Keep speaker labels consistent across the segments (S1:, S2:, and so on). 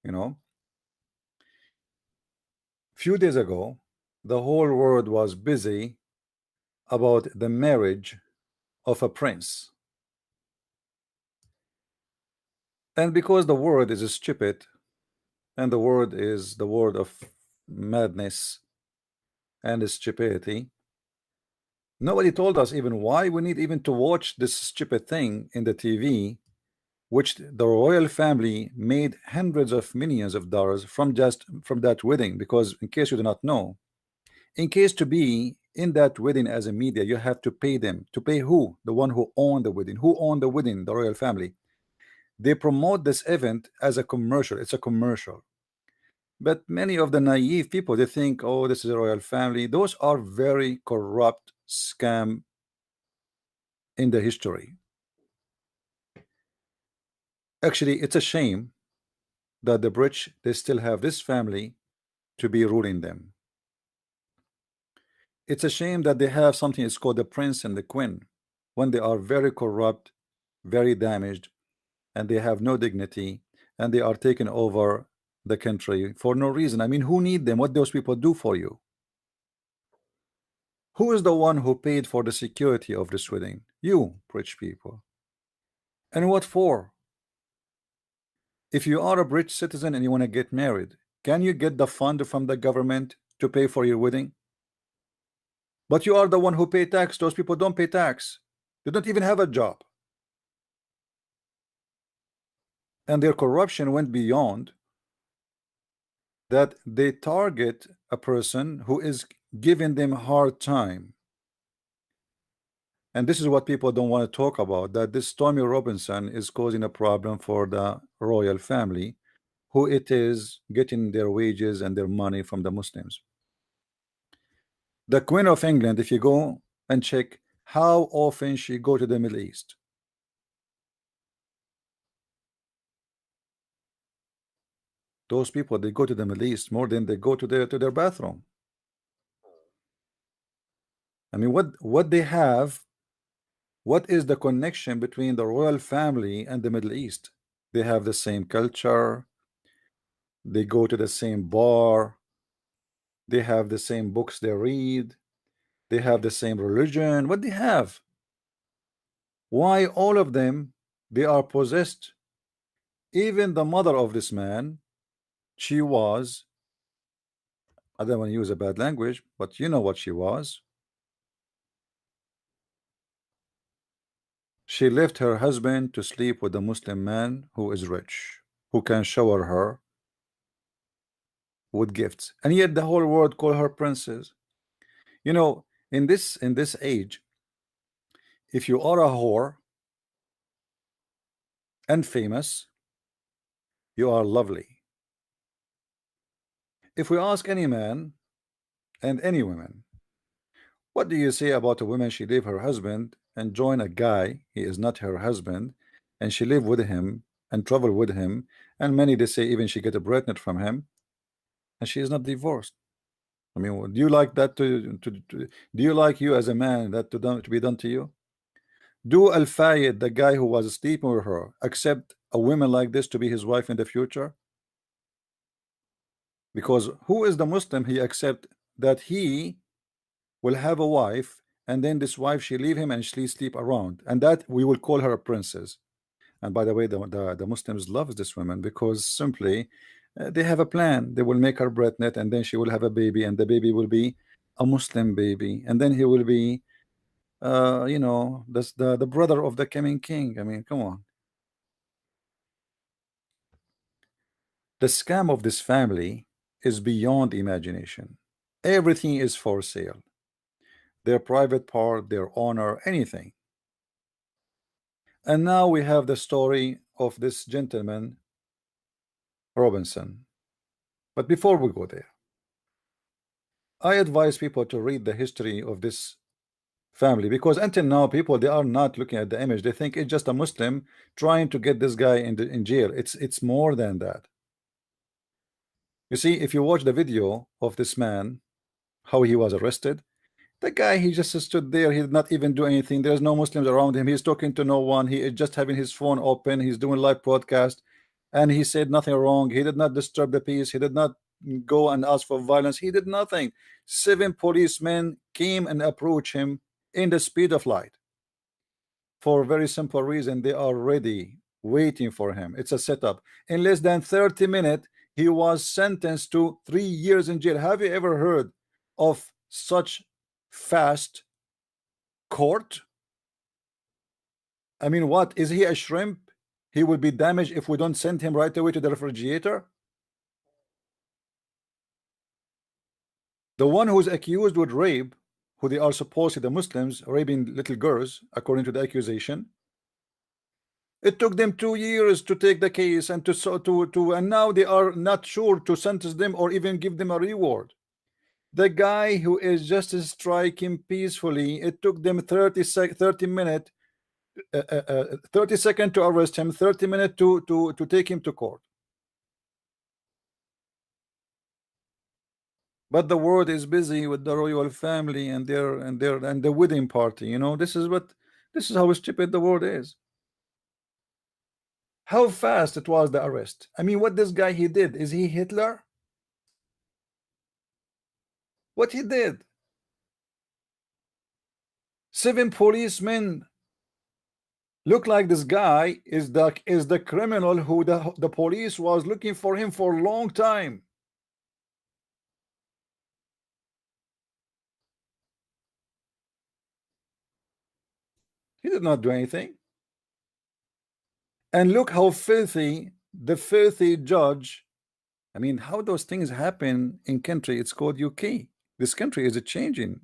S1: You know, few days ago, the whole world was busy about the marriage of a prince. And because the word is stupid, and the word is the word of madness and stupidity, nobody told us even why we need even to watch this stupid thing in the TV, which the royal family made hundreds of millions of dollars from just from that wedding. Because in case you do not know, in case to be in that wedding as a media, you have to pay them. To pay who? The one who owned the wedding. Who owned the wedding? The royal family. They promote this event as a commercial. It's a commercial. But many of the naive people, they think, oh, this is a royal family. Those are very corrupt scam in the history. Actually, it's a shame that the British, they still have this family to be ruling them. It's a shame that they have something it's called the prince and the queen, when they are very corrupt, very damaged, and they have no dignity, and they are taking over the country for no reason. I mean, who need them? What those people do for you? Who is the one who paid for the security of this wedding? You, rich people. And what for? If you are a British citizen and you want to get married, can you get the fund from the government to pay for your wedding? But you are the one who pay tax. Those people don't pay tax. They don't even have a job. And their corruption went beyond that. They target a person who is giving them a hard time. And this is what people don't want to talk about, that this Tommy Robinson is causing a problem for the royal family, who it is getting their wages and their money from the Muslims. The Queen of England, if you go and check how often she go to the Middle East, those people, they go to the Middle East more than they go to their bathroom. I mean, what they have, what is the connection between the royal family and the Middle East? They have the same culture, they go to the same bar, they have the same books they read, they have the same religion. What they have? Why all of them, they are possessed? Even the mother of this man, she was, I don't want to use a bad language, but you know what she was. She left her husband to sleep with a Muslim man who is rich, who can shower her with gifts, and yet the whole world call her princess. You know, in this age, if you are a whore and famous, you are lovely. If we ask any man and any woman, what do you say about a woman? She leave her husband and join a guy, he is not her husband, and she live with him and travel with him, and many they say even she get a pregnant from him, and she is not divorced. I mean, do you like that do you like you as a man that to be done to you? Do Al Fayed, the guy who was sleeping with her, accept a woman like this to be his wife in the future? Because who is the Muslim he accept that he will have a wife, and then this wife she leave him and she sleep around, and that we will call her a princess? And by the way, the Muslims love this woman because simply they have a plan. They will make her pregnant, and then she will have a baby, and the baby will be a Muslim baby, and then he will be you know, the brother of the coming king. I mean, come on. The scam of this family is beyond imagination. Everything is for sale. Their private part, their honor, anything. And now we have the story of this gentleman, Robinson. But before we go there, I advise people to read the history of this family, because until now people, they are not looking at the image. They think it's just a Muslim trying to get this guy in jail. It's more than that. You see, if you watch the video of this man, how he was arrested, the guy, he just stood there. He did not even do anything. There's no Muslims around him. He's talking to no one. He is just having his phone open. He's doing live broadcast. and he said nothing wrong. He did not disturb the peace. He did not go and ask for violence. He did nothing. 7 policemen came and approached him in the speed of light for a very simple reason. They are ready, waiting for him. It's a setup. In less than 30 minutes, he was sentenced to 3 years in jail. Have you ever heard of such fast court? I mean, what is he, a shrimp? He will be damaged if we don't send him right away to the refrigerator. The one who's accused with rape, who they are supposedly the Muslims raping little girls, according to the accusation. It took them 2 years to take the case and and now they are not sure to sentence them or even give them a reward. The guy who is just striking peacefully, it took them 30 minutes, 30 seconds to arrest him, 30 minutes to take him to court. But the world is busy with the royal family and the wedding party. You know, this is how stupid the world is. How fast it was, the arrest. I mean, what this guy he did, is he Hitler? What he did? 7 policemen look like this guy is the criminal who the police was looking for him for a long time. He did not do anything. And look how filthy the filthy judge. I mean, how those things happen in country. It's called UK. This country is a changing.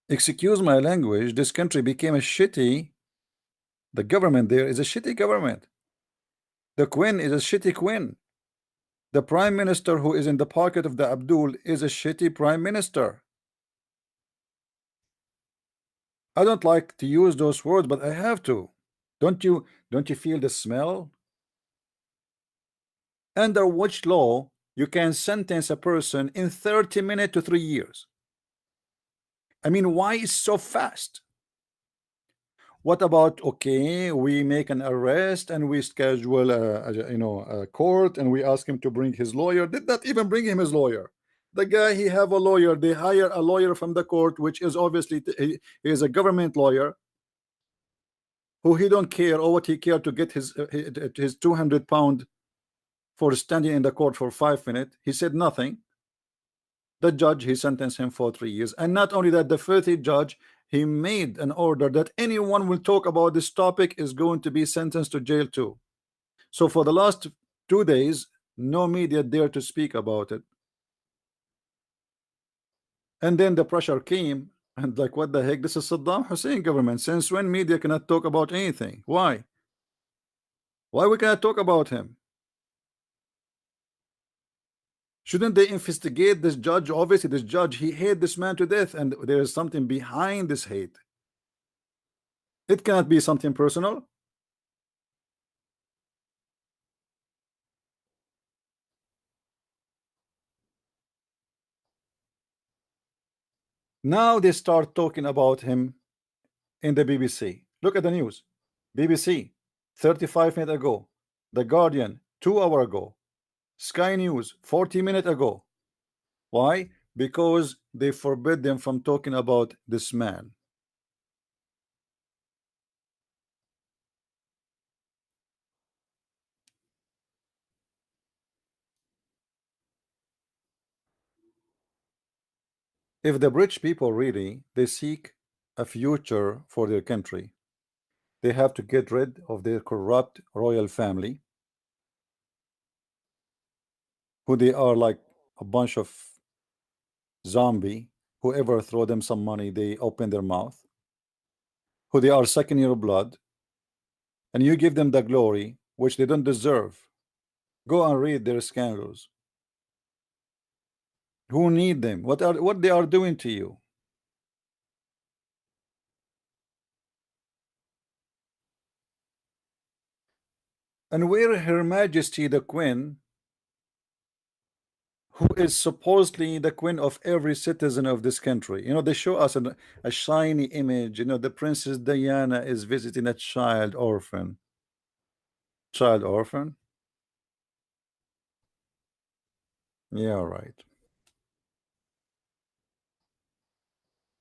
S1: Excuse my language. This country became a shitty. The government there is a shitty government. The queen is a shitty queen. The prime minister who is in the pocket of the Abdul is a shitty prime minister. I don't like to use those words, but I have to. Don't you feel the smell? Under which law you can sentence a person in 30 minutes to 3 years? I mean, why is so fast? What about, okay, we make an arrest and we schedule a court and we ask him to bring his lawyer. Did not even bring him his lawyer. The guy, he have a lawyer. They hire a lawyer from the court, which is obviously he is a government lawyer who he don't care, or what he care to get his 200 pound for standing in the court for 5 minutes. He said nothing. The judge, he sentenced him for 3 years. And not only that, the filthy judge, he made an order that anyone will talk about this topic is going to be sentenced to jail too. So for the last 2 days, no media dare to speak about it. And then the pressure came, and like, what the heck, this is Saddam Hussein government. Since when media cannot talk about anything? Why we cannot talk about him? Shouldn't they investigate this judge? Obviously this judge, he hate this man to death, and there is something behind this hate. It cannot be something personal. Now they start talking about him in the BBC. Look at the news. BBC 35 minutes ago. The Guardian 2 hours ago. Sky News 40 minutes ago. Why? Because they forbid them from talking about this man. If the British people really they seek a future for their country, they have to get rid of their corrupt royal family, who they are like a bunch of zombie. Whoever throw them some money, they open their mouth. Who they are sucking your blood, and you give them the glory which they don't deserve. Go and read their scandals. Who need them? What they are doing to you? And where Her Majesty the Queen, who is supposedly the queen of every citizen of this country. You know, they show us a shiny image. You know, the Princess Diana is visiting a child orphan. Child orphan. Yeah, right.